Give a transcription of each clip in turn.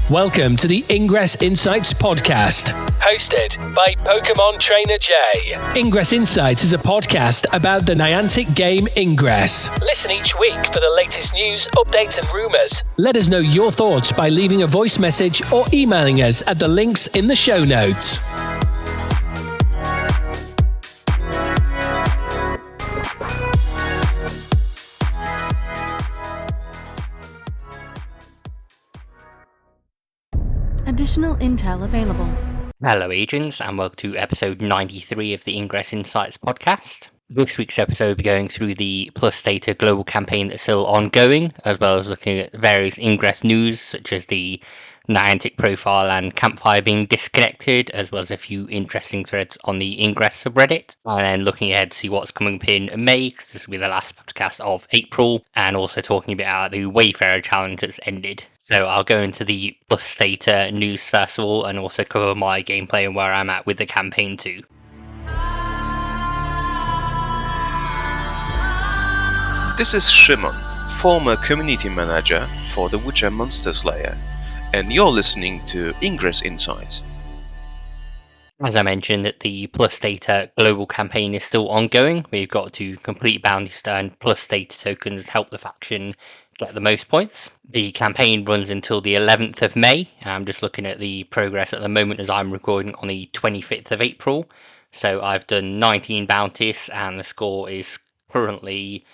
Welcome to the Ingress Insights podcast, hosted by PkmnTrainerJ. Ingress Insights is a podcast about the Niantic game Ingress. Listen each week for the latest news, updates and rumours. Let us know your thoughts by leaving a voice message or emailing us at the links in the show notes. Additional intel available. Hello agents and welcome to episode 93 of the Ingress Insights podcast. This week's episode will be going through the Plus Theta global campaign that's still ongoing, as well as looking at various Ingress news such as the Niantic profile and campfire being disconnected, as well as a few interesting threads on the Ingress subreddit, and then looking ahead to see what's coming up in May, because this will be the last podcast of April, and also talking a bit about the Wayfarer challenge that's ended. So I'll go into the Plus Theta news first of all, and also cover my gameplay and where I'm at with the campaign too. This is Shimon, former community manager for the Witcher Monster Slayer, and you're listening to Ingress Insights. As I mentioned, the Plus Theta global campaign is still ongoing. We've got to complete bounties to earn Plus Theta tokens to help the faction get the most points. The campaign runs until the 11th of May. I'm just looking at the progress at the moment as I'm recording on the 25th of April. So I've done 19 bounties and the score is currently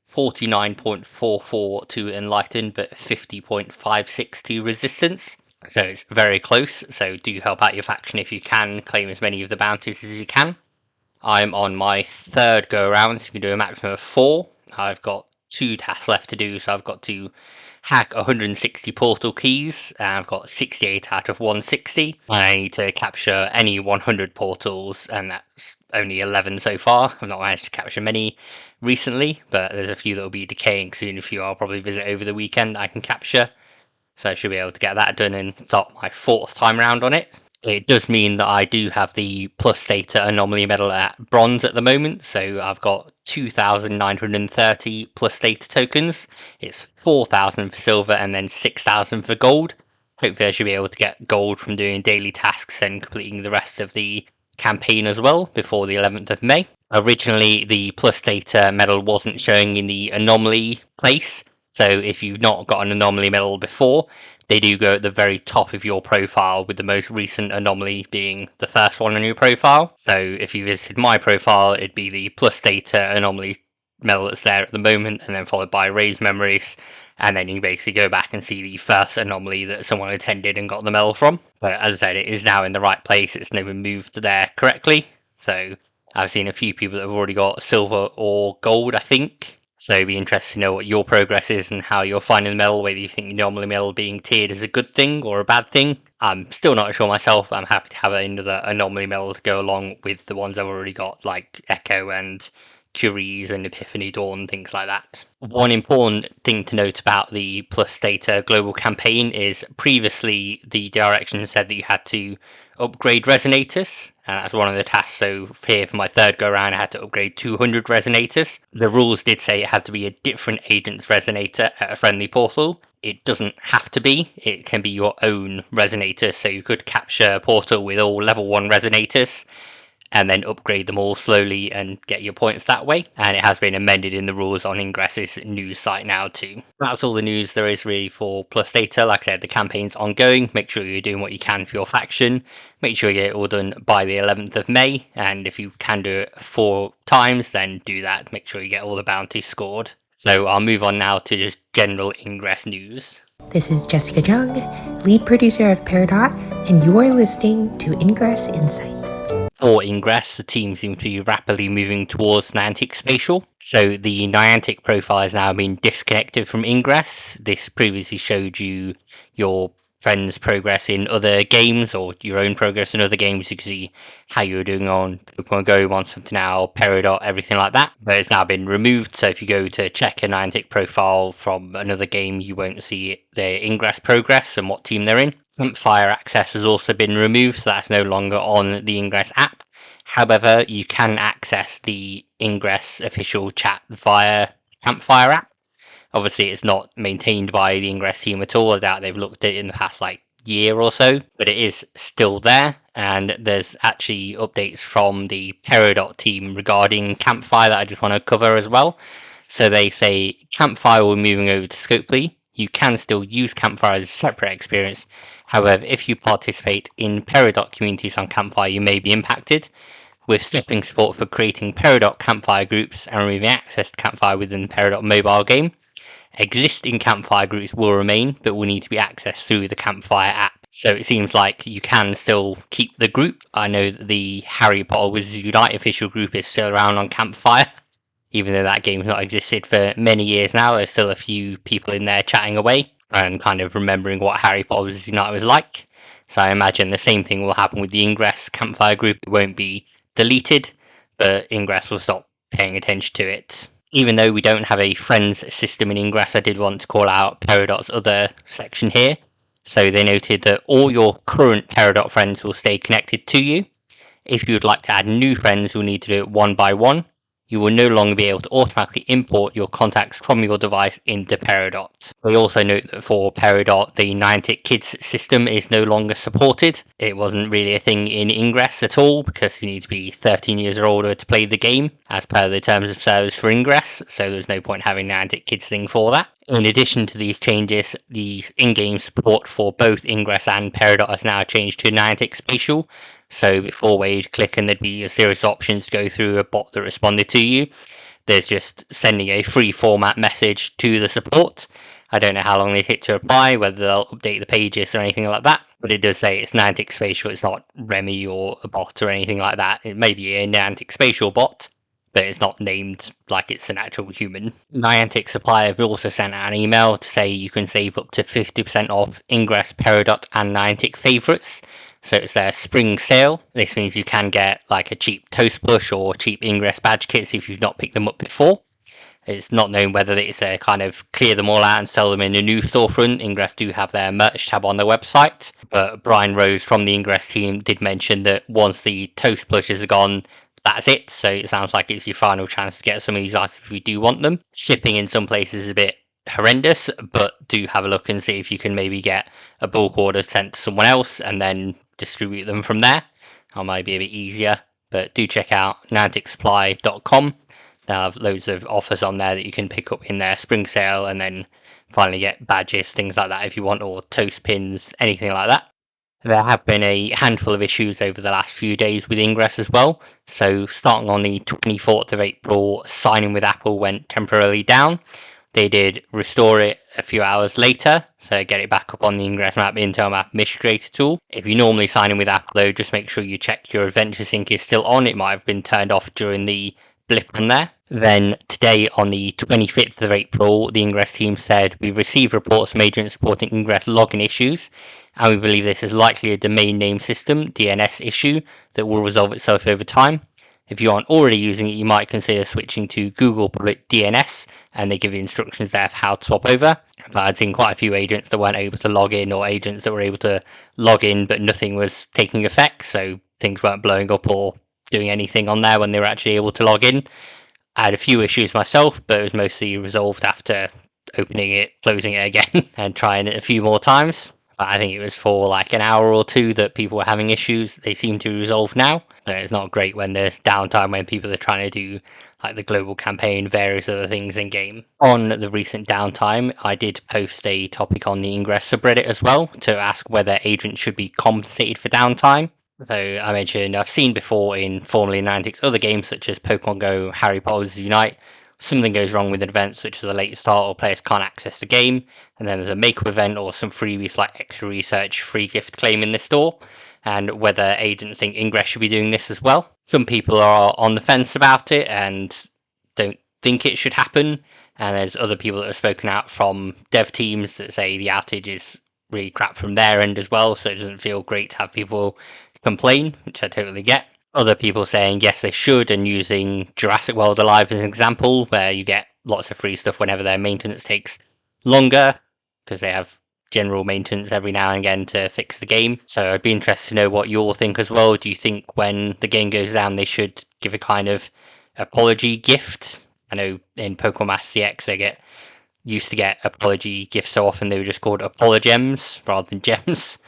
49.44 to Enlighten, but 50.56 to Resistance. So it's very close, so do help out your faction if you can, claim as many of the bounties as you can. I'm on my third go around, so you can do a maximum of 4. I've got 2 tasks left to do, so I've got to hack 160 portal keys, and I've got 68 out of 160. I need to capture any 100 portals, and that's only 11 so far. I've not managed to capture many recently, but there's a few that will be decaying soon. A few I'll probably visit over the weekend I can capture. So I should be able to get that done and start my 4th time round on it. It does mean that I do have the Plus Theta Anomaly medal at bronze at the moment, so I've got 2,930 Plus Theta tokens. It's 4,000 for silver and then 6,000 for gold. Hopefully I should be able to get gold from doing daily tasks and completing the rest of the campaign as well before the 11th of May. Originally the Plus Theta medal wasn't showing in the Anomaly place, so if you've not got an Anomaly medal before, they do go at the very top of your profile, with the most recent Anomaly being the first one on your profile. So if you visited my profile, it'd be the Plus Theta Anomaly medal that's there at the moment, and then followed by Raised Memories, and then you basically go back and see the first Anomaly that someone attended and got the medal from. But as I said, it is now in the right place, it's never moved there correctly. So I've seen a few people that have already got silver or gold, I think. So it'd be interesting to know what your progress is and how you're finding the medal, whether you think the Anomaly medal being tiered is a good thing or a bad thing. I'm still not sure myself, but I'm happy to have another Anomaly medal to go along with the ones I've already got, like Echo and Curies and Epiphany Dawn, things like that. One important thing to note about the Plus Theta global campaign is previously the direction said that you had to upgrade resonators, and that's one of the tasks. So here for my third go around I had to upgrade 200 resonators. The rules did say it had to be a different agent's resonator at a friendly portal. It doesn't have to be, it can be your own resonator, so you could capture a portal with all level 1 resonators and then upgrade them all slowly and get your points that way. And it has been amended in the rules on Ingress's news site now too. That's all the news there is really for Plus Theta. Like I said, the campaign's ongoing. Make sure you're doing what you can for your faction. Make sure you get it all done by the 11th of May. And if you can do it 4 times, then do that. Make sure you get all the bounties scored. So I'll move on now to just general Ingress news. This is Jessica Jung, lead producer of Peridot, and you're listening to Ingress Insights. For Ingress, the team seems to be rapidly moving towards Niantic Spatial. So the Niantic profile has now been disconnected from Ingress. This previously showed you your friends' progress in other games or your own progress in other games. You can see how you were doing on Pokemon Go, Monster Hunter Now, Peridot, everything like that. But it's now been removed, so if you go to check a Niantic profile from another game, you won't see their Ingress progress and what team they're in. Campfire access has also been removed, so that's no longer on the Ingress app. However, you can access the Ingress official chat via Campfire app. Obviously, it's not maintained by the Ingress team at all. I doubt they've looked at it in the past year or so, but it is still there. And there's actually updates from the Peridot team regarding Campfire that I just want to cover as well. So they say Campfire will be moving over to Scopely. You can still use Campfire as a separate experience. However, if you participate in Peridot communities on Campfire, you may be impacted. We're stopping support for creating Peridot Campfire groups and removing access to Campfire within the Peridot mobile game. Existing Campfire groups will remain, but will need to be accessed through the Campfire app. So it seems like you can still keep the group. I know that the Harry Potter Wizards Unite official group is still around on Campfire. Even though that game's not existed for many years now, there's still a few people in there chatting away and kind of remembering what Harry Potter Wizards Unite was like. So I imagine the same thing will happen with the Ingress Campfire group. It won't be deleted, but Ingress will stop paying attention to it. Even though we don't have a friends system in Ingress, I did want to call out Peridot's other section here. So they noted that all your current Peridot friends will stay connected to you. If you would like to add new friends, you'll need to do it one by one. You will no longer be able to automatically import your contacts from your device into Peridot. They also note that for Peridot, the Niantic Kids system is no longer supported. It wasn't really a thing in Ingress at all because you need to be 13 years or older to play the game as per the terms of service for Ingress, so there's no point having Niantic Kids thing for that. In addition to these changes, the in-game support for both Ingress and Peridot has now changed to Niantic Spatial. So before where you'd click and there'd be a series of options to go through a bot that responded to you, there's just sending a free format message to the support. I don't know how long they take to reply, whether they'll update the pages or anything like that, but it does say it's Niantic Spatial, it's not Remy or a bot or anything like that. It may be a Niantic Spatial bot, but it's not named like it's an actual human. Niantic Supplier have also sent out an email to say you can save up to 50% off Ingress, Peridot and Niantic favourites. So it's their spring sale. This means you can get like a cheap toast push or cheap Ingress badge kits if you've not picked them up before. It's not known whether it's a kind of clear them all out and sell them in a new storefront. Ingress do have their merch tab on their website, but Brian Rose from the Ingress team did mention that once the toast pushes are gone, that's it. So it sounds like it's your final chance to get some of these items if you do want them. Shipping in some places is a bit horrendous, but do have a look and see if you can maybe get a bulk order sent to someone else and then distribute them from there. That might be a bit easier, but do check out nianticsupply.com. They'll have loads of offers on there that you can pick up in their spring sale and then finally get badges, things like that if you want, or toast pins, anything like that. There have been a handful of issues over the last few days with Ingress as well. So starting on the 24th of April, signing with Apple went temporarily down. They did restore it a few hours later, so get it back up on the Ingress Map Intel Map Mission Creator tool. If you normally sign in with Apple though, just make sure you check your Adventure Sync is still on. It might have been turned off during the blip on there. Then today on the 25th of April, the Ingress team said, "We've received reports from agents supporting Ingress login issues, and we believe this is likely a domain name system DNS issue that will resolve itself over time. If you aren't already using it, you might consider switching to Google Public DNS, and they give you instructions there of how to swap over." But I'd seen quite a few agents that weren't able to log in, or agents that were able to log in but nothing was taking effect, so things weren't blowing up or doing anything on there when they were actually able to log in. I had a few issues myself, but it was mostly resolved after opening it, closing it again, and trying it a few more times. But I think it was for like an hour or two that people were having issues. They seem to resolve now. But it's not great when there's downtime when people are trying to do like the global campaign, various other things in game. On the recent downtime, I did post a topic on the Ingress subreddit as well to ask whether agents should be compensated for downtime. So I mentioned I've seen before in formerly Niantic's other games such as Pokemon Go, Harry Potter Unite, something goes wrong with an event such as a late start or players can't access the game, and then there's a make-up event or some freebies like extra research, free gift claim in the store, and whether agents think Ingress should be doing this as well. Some people are on the fence about it and don't think it should happen, and there's other people that have spoken out from dev teams that say the outage is really crap from their end as well, so it doesn't feel great to have people complain, which I totally get. Other people saying yes they should, and using Jurassic World Alive as an example, where you get lots of free stuff whenever their maintenance takes longer, because they have general maintenance every now and again to fix the game. So I'd be interested to know what you all think as well. Do you think when the game goes down they should give a kind of apology gift? I know in Pokemon Master CX they get used to get apology gifts so often they were just called apologems rather than gems.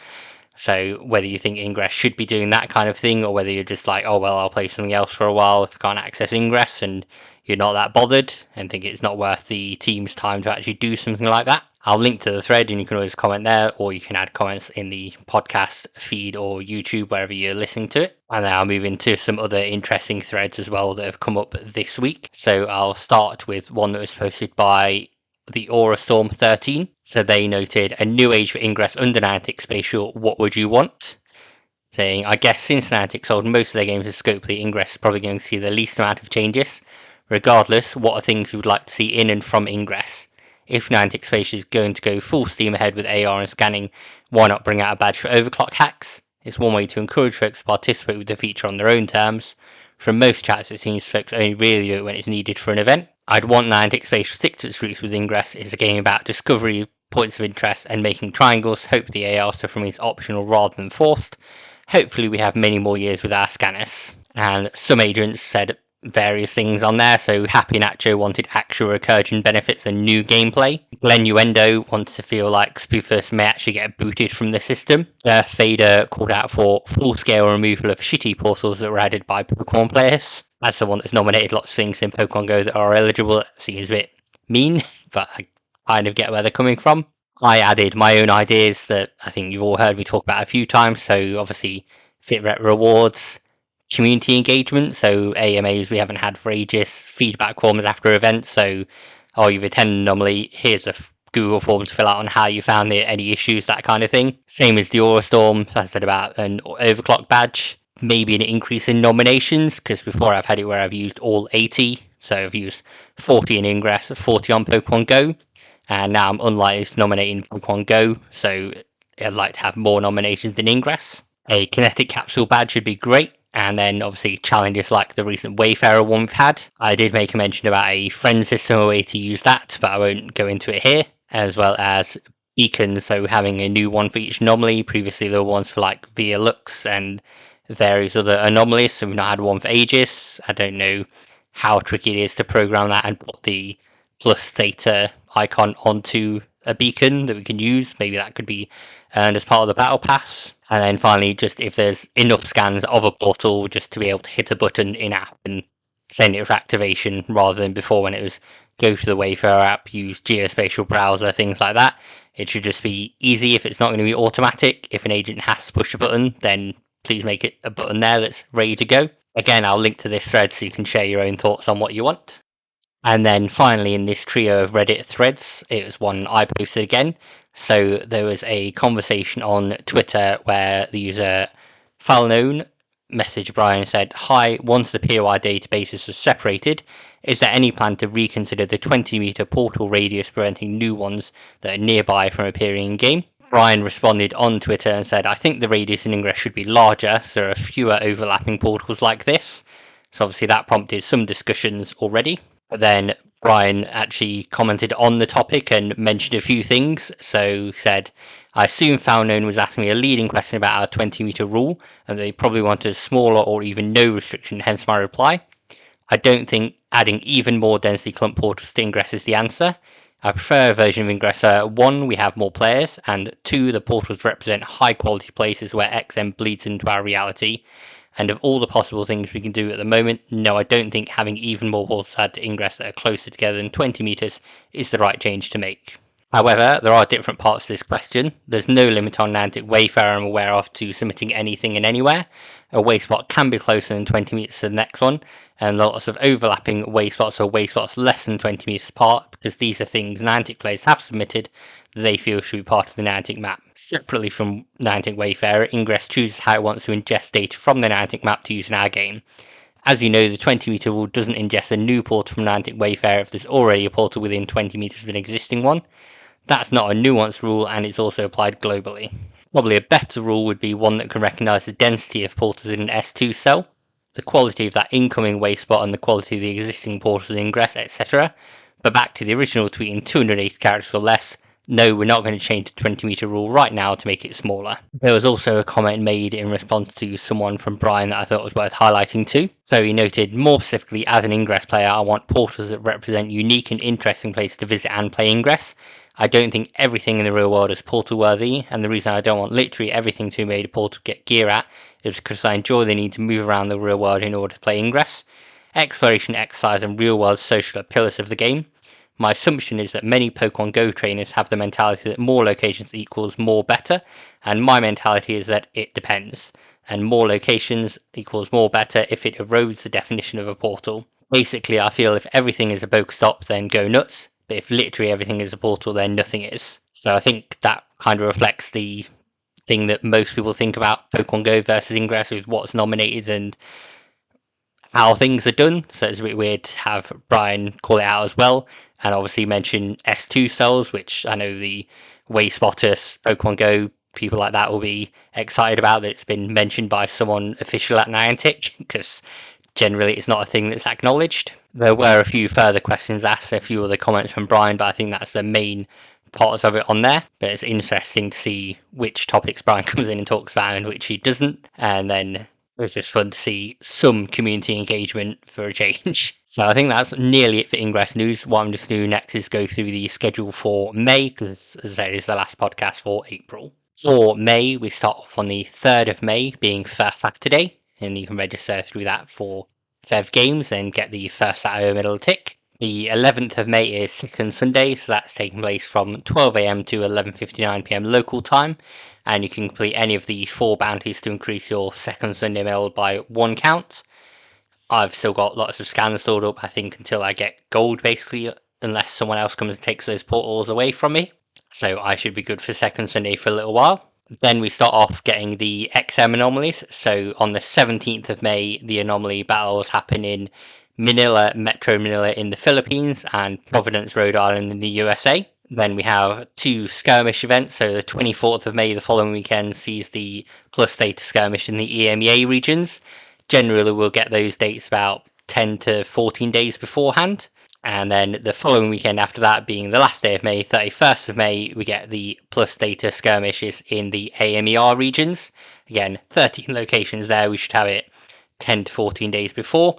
So whether you think Ingress should be doing that kind of thing, or whether you're just like, oh well, I'll play something else for a while if I can't access Ingress, and you're not that bothered and think it's not worth the team's time to actually do something like that, I'll link to the thread and you can always comment there, or you can add comments in the podcast feed or YouTube, wherever you're listening to it. And then I'll move into some other interesting threads as well that have come up this week. So I'll start with one that was posted by the Aura Storm 13. So they noted a new age for Ingress under Niantic Spatial, what would you want? Saying, I guess since Niantic sold most of their games as Scopely, Ingress is probably going to see the least amount of changes. Regardless, what are things you would like to see in and from Ingress? If Niantic Spatial is going to go full steam ahead with AR and scanning, why not bring out a badge for overclock hacks? It's one way to encourage folks to participate with the feature on their own terms. From most chats, it seems folks only really do it when it's needed for an event. I'd want Niantic Spatial to stick to its roots with Ingress. It's a game about discovery, points of interest, and making triangles. Hope the AR stuff remains optional rather than forced. Hopefully we have many more years with our scanners. And some agents said various things on there. So Happy Nacho wanted actual recursion benefits and new gameplay. Glenuendo wants to feel like spoofers may actually get booted from the system. Theta called out for full-scale removal of shitty portals that were added by Pokemon players. As someone that's nominated lots of things in Pokemon Go that are eligible, it seems a bit mean, but I kind of get where they're coming from. I added my own ideas that I think you've all heard me talk about a few times. So obviously FitRep rewards, community engagement, so AMAs we haven't had for ages, feedback forms after events, so oh, you've attended an anomaly, here's a Google form to fill out on how you found it, any issues, that kind of thing. Same as the Aura Storm, as I said about an overclock badge. Maybe an increase in nominations, because before I've had it where I've used all 80, so I've used 40 in Ingress, 40 on Pokemon Go, and now I'm unlikely to nominate in Pokemon Go, so I'd like to have more nominations than Ingress. A kinetic capsule badge would be great, and then obviously challenges like the recent Wayfarer one we've had. I did make a mention about a friend system, a way to use that, but I won't go into it here, as well as beacons, so having a new one for each anomaly. Previously there were ones for like Via Lux and various other anomalies, so we've not had one for ages. I don't know how tricky it is to program that and put the plus theta icon onto a beacon that we can use. Maybe that could be earned as part of the battle pass. And then finally, just if there's enough scans of a portal just to be able to hit a button in-app and send it for activation, rather than before when it was go to the Wayfarer app, use geospatial browser, things like that. It should just be easy. If it's not going to be automatic, if an agent has to push a button, then please make it a button there that's ready to go. Again, I'll link to this thread so you can share your own thoughts on what you want. And then finally, in this trio of Reddit threads, it was one I posted again. So there was a conversation on Twitter where the user Falknown messaged Brian and said, hi, once the POI databases are separated, is there any plan to reconsider the 20-meter portal radius preventing new ones that are nearby from appearing in game? Brian responded on Twitter and said, I think the radius in Ingress should be larger, so there are fewer overlapping portals like this. So obviously that prompted some discussions already. But then Brian actually commented on the topic and mentioned a few things. So he said, I assume Falknown was asking me a leading question about our 20-meter rule, and they probably wanted a smaller or even no restriction, hence my reply. I don't think adding even more density clump portals to Ingress is the answer. I prefer a version of Ingress where 1, we have more players, and 2, the portals represent high quality places where XM bleeds into our reality. And of all the possible things we can do at the moment, no, I don't think having even more portals add to Ingress that are closer together than 20 meters is the right change to make. However, there are different parts to this question. There's no limit on Niantic Wayfarer I'm aware of to submitting anything and anywhere. A way spot can be closer than 20 meters to the next one, and lots of overlapping way spots or way spots less than 20 meters apart, because these are things Niantic players have submitted that they feel should be part of the Niantic map. Separately from Niantic Wayfarer, Ingress chooses how it wants to ingest data from the Niantic map to use in our game. As you know, the 20 meter rule doesn't ingest a new portal from Niantic Wayfarer if there's already a portal within 20 meters of an existing one. That's not a nuanced rule, and it's also applied globally. Probably a better rule would be one that can recognise the density of portals in an S2 cell, the quality of that incoming way spot and the quality of the existing portals in Ingress, etc. But back to the original tweet in 280 characters or less, no, we're not going to change the 20-meter rule right now to make it smaller. There was also a comment made in response to someone from Brian that I thought was worth highlighting too. So he noted, more specifically, as an Ingress player, I want portals that represent unique and interesting places to visit and play Ingress. I don't think everything in the real world is portal worthy, and the reason I don't want literally everything to be made a portal to get gear at is because I enjoy the need to move around the real world in order to play Ingress. Exploration, exercise, and real world social are pillars of the game. My assumption is that many Pokemon Go trainers have the mentality that more locations equals more better, and my mentality is that it depends, and more locations equals more better if it erodes the definition of a portal. Basically, I feel if everything is a Pokestop, then go nuts, but if literally everything is a portal, then nothing is. So I think that kind of reflects the thing that most people think about Pokemon Go versus Ingress, with what's nominated and how things are done. So it's a bit weird to have Brian call it out as well, and obviously mention S2 cells, which I know the Way Spotters, Pokemon Go, people like that will be excited about that it's been mentioned by someone official at Niantic, because generally it's not a thing that's acknowledged. There were a few further questions asked, a few other comments from Brian, but I think that's the main parts of it on there. But it's interesting to see which topics Brian comes in and talks about and which he doesn't, and then it was just fun to see some community engagement for a change. So I think that's nearly it for Ingress news. What I'm just doing next is go through the schedule for May, because as I said, it's the last podcast for April. For May, we start off on the 3rd of May, being First Saturday, and you can register through that for Fev Games and get the first Saturday middle tick. The 11th of May is Second Sunday, so that's taking place from 12 AM to 11:59 PM local time, and you can complete any of the 4 bounties to increase your Second Sunday medal by 1 count. I've still got lots of scans stored up, I think, until I get gold, basically, unless someone else comes and takes those portals away from me. So I should be good for Second Sunday for a little while. Then we start off getting the XM anomalies. So on the 17th of May, the anomaly battles happen in Manila, Metro Manila in the Philippines, and Providence, Rhode Island in the USA. Then we have 2 skirmish events. So the 24th of May, the following weekend, sees the Plus Theta skirmish in the EMEA regions. Generally, we'll get those dates about 10 to 14 days beforehand. And then the following weekend after that, being the last day of May, 31st of May, we get the Plus Theta skirmishes in the AMER regions. Again, 13 locations there. We should have it 10 to 14 days before,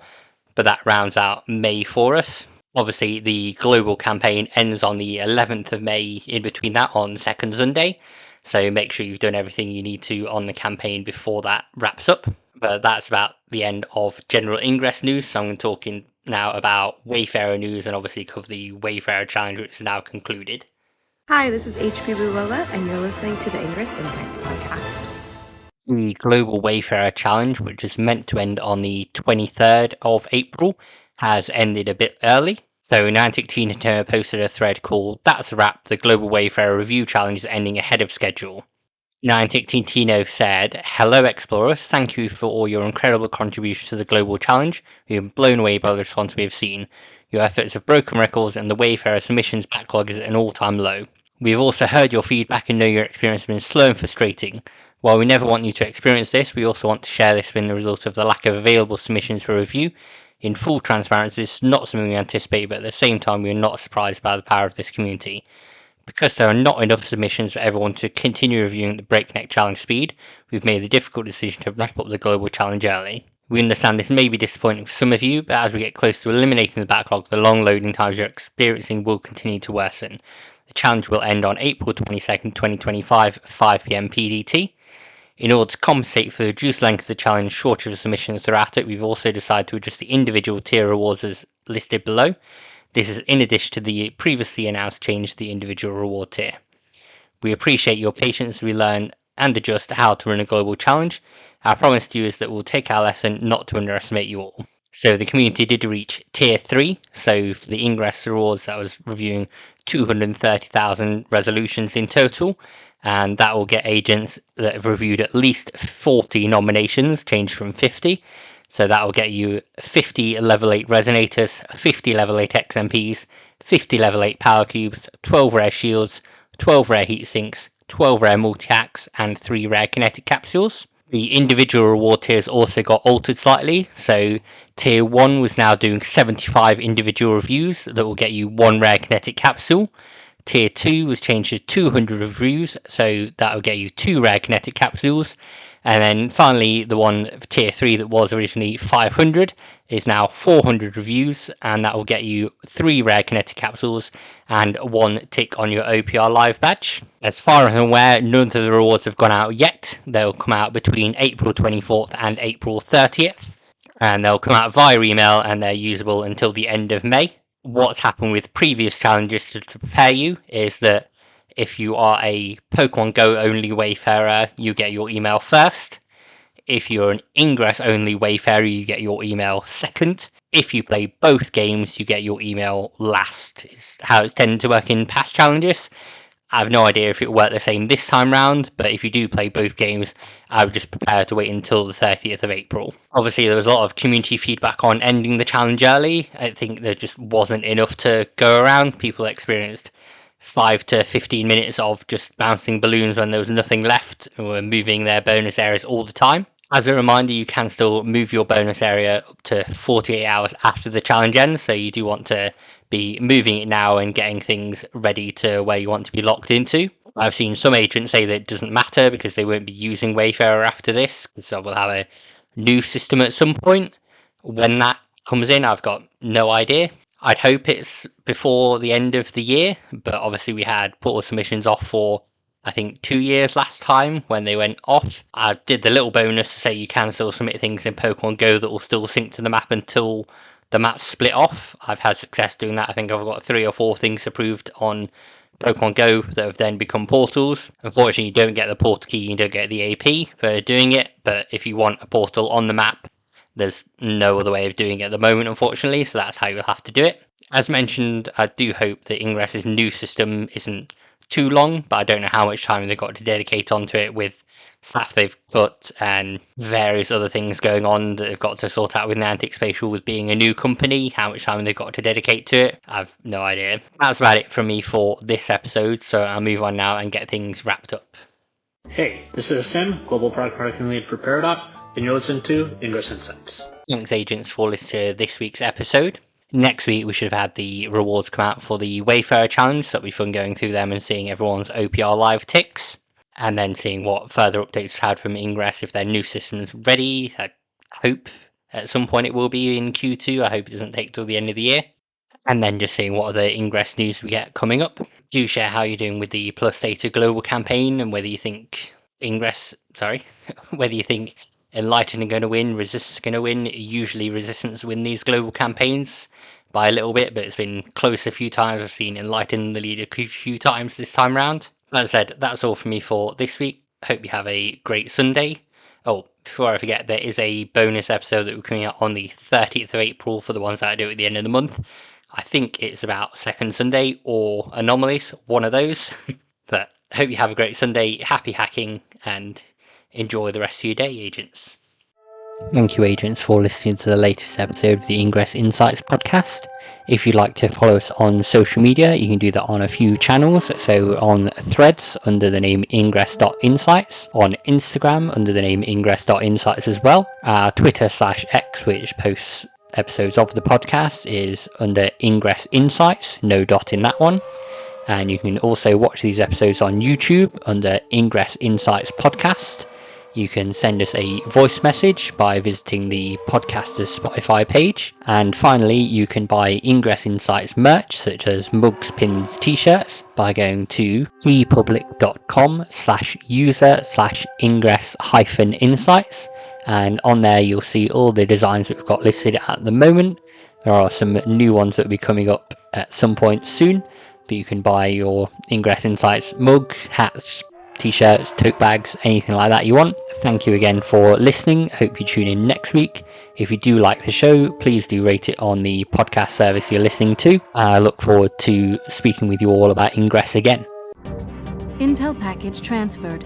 but that rounds out May for us. Obviously, the global campaign ends on the 11th of May, in between that on Second Sunday. So make sure you've done everything you need to on the campaign before that wraps up. But that's about the end of general Ingress news. So I'm going to talk now about Wayfarer news and obviously cover the Wayfarer challenge, which is now concluded. Hi, this is HP Lola, and you're listening to the Ingress Insights podcast. The Global Wayfarer challenge, which is meant to end on the 23rd of April, has ended a bit early. So Niantic Teen Turner posted a thread called "That's a Wrap, the Global Wayfarer Review Challenge is ending ahead of schedule." Niantic Tino said, "Hello Explorers, thank you for all your incredible contributions to the global challenge. We have been blown away by the response we have seen. Your efforts have broken records and the Wayfarer submissions backlog is at an all-time low. We have also heard your feedback and know your experience has been slow and frustrating. While we never want you to experience this, we also want to share this being the result of the lack of available submissions for review. In full transparency, this is not something we anticipate, but at the same time, we are not surprised by the power of this community. Because there are not enough submissions for everyone to continue reviewing at the breakneck challenge speed, we've made the difficult decision to wrap up the global challenge early. We understand this may be disappointing for some of you, but as we get close to eliminating the backlog, the long loading times you're experiencing will continue to worsen. The challenge will end on April 22nd, 2025, 5 PM PDT. In order to compensate for the reduced length of the challenge and shortage of submissions throughout it, we've also decided to adjust the individual tier rewards as listed below. This is in addition to the previously announced change to the individual reward tier. We appreciate your patience as we learn and adjust how to run a global challenge. Our promise to you is that we'll take our lesson not to underestimate you all. So the community did reach tier 3, so for the Ingress rewards that was reviewing 230,000 resolutions in total, and that will get agents that have reviewed at least 40 nominations, changed from 50. So that will get you 50 level 8 resonators, 50 level 8 XMPs, 50 level 8 power cubes, 12 rare shields, 12 rare heat sinks, 12 rare multi-hacks, and 3 rare kinetic capsules. The individual reward tiers also got altered slightly, so tier 1 was now doing 75 individual reviews that will get you 1 rare kinetic capsule. Tier 2 was changed to 200 reviews, so that will get you 2 rare kinetic capsules. And then finally, the one of Tier 3 that was originally 500 is now 400 reviews, and that will get you 3 rare kinetic capsules and 1 tick on your OPR Live badge. As far as I'm aware, none of the rewards have gone out yet. They'll come out between April 24th and April 30th, and they'll come out via email, and they're usable until the end of May. What's happened with previous challenges to prepare you is that if you are a Pokemon Go only Wayfarer, you get your email first. If you're an Ingress only Wayfarer, you get your email second. If you play both games, you get your email last. It's how it's tended to work in past challenges. I have no idea if it will work the same this time round, but if you do play both games, I would just prepare to wait until the 30th of April. Obviously, there was a lot of community feedback on ending the challenge early. I think there just wasn't enough to go around. People experienced 5 to 15 minutes of just bouncing balloons when there was nothing left, and were moving their bonus areas all the time. As a reminder, you can still move your bonus area up to 48 hours after the challenge ends, so you do want to be moving it now and getting things ready to where you want to be locked into. I've seen some agents say that it doesn't matter because they won't be using Wayfarer after this, so we'll have a new system at some point. When that comes in, I've got no idea. I'd hope it's before the end of the year, but obviously we had portal submissions off for, I think, 2 years last time when they went off. I did the little bonus to say you can still submit things in Pokemon Go that will still sync to the map until the map's split off. I've had success doing that. I think I've got 3 or 4 things approved on Pokemon Go that have then become portals. Unfortunately, you don't get the portal key, you don't get the AP for doing it, but if you want a portal on the map, there's no other way of doing it at the moment, unfortunately, so that's how you'll have to do it. As mentioned, I do hope that Ingress's new system isn't too long, but I don't know how much time they've got to dedicate onto it with staff they've cut and various other things going on that they've got to sort out with Niantic Spatial with being a new company, how much time they've got to dedicate to it. I've no idea. That's about it from me for this episode, so I'll move on now and get things wrapped up. Hey, this is Sim, Global Product Marketing Lead for Peridot, and you're listening to Ingress Insights. Thanks, agents, for listening to this week's episode. Next week, we should have had the rewards come out for the Wayfarer Challenge, so it'll be fun going through them and seeing everyone's OPR Live ticks, and then seeing what further updates we've had from Ingress if their new system's ready. I hope at some point it will be in Q2. I hope it doesn't take till the end of the year. And then just seeing what other Ingress news we get coming up. Do share how you're doing with the Plus Data Global campaign and whether you think whether you think Enlighten are going to win, Resistance are going to win. Usually Resistance win these global campaigns by a little bit, but it's been close a few times. I've seen Enlighten the lead a few times this time round. As I said, that's all from me for this week. Hope you have a great Sunday. Oh, before I forget, there is a bonus episode that we're coming out on the 30th of April for the ones that I do at the end of the month. I think it's about Second Sunday or Anomalies, one of those. But hope you have a great Sunday, happy hacking, and enjoy the rest of your day, agents. Thank you, agents, for listening to the latest episode of the Ingress Insights podcast. If you'd like to follow us on social media, you can do that on a few channels. So on Threads under the name ingress.insights, on Instagram under the name ingress.insights as well. Twitter/X, which posts episodes of the podcast, is under Ingress Insights, no dot in that one. And you can also watch these episodes on YouTube under Ingress Insights Podcast. You can send us a voice message by visiting the podcaster's Spotify page. And finally, you can buy Ingress Insights merch, such as mugs, pins, t-shirts, by going to freepublic.com/user/ingress-insights. And on there, you'll see all the designs that we've got listed at the moment. There are some new ones that will be coming up at some point soon. But you can buy your Ingress Insights mug, hats, t-shirts, tote bags, anything like that you want. Thank you again for listening. Hope you tune in next week. If you do like the show, please do rate it on the podcast service you're listening to. I look forward to speaking with you all about Ingress again. Intel package transferred.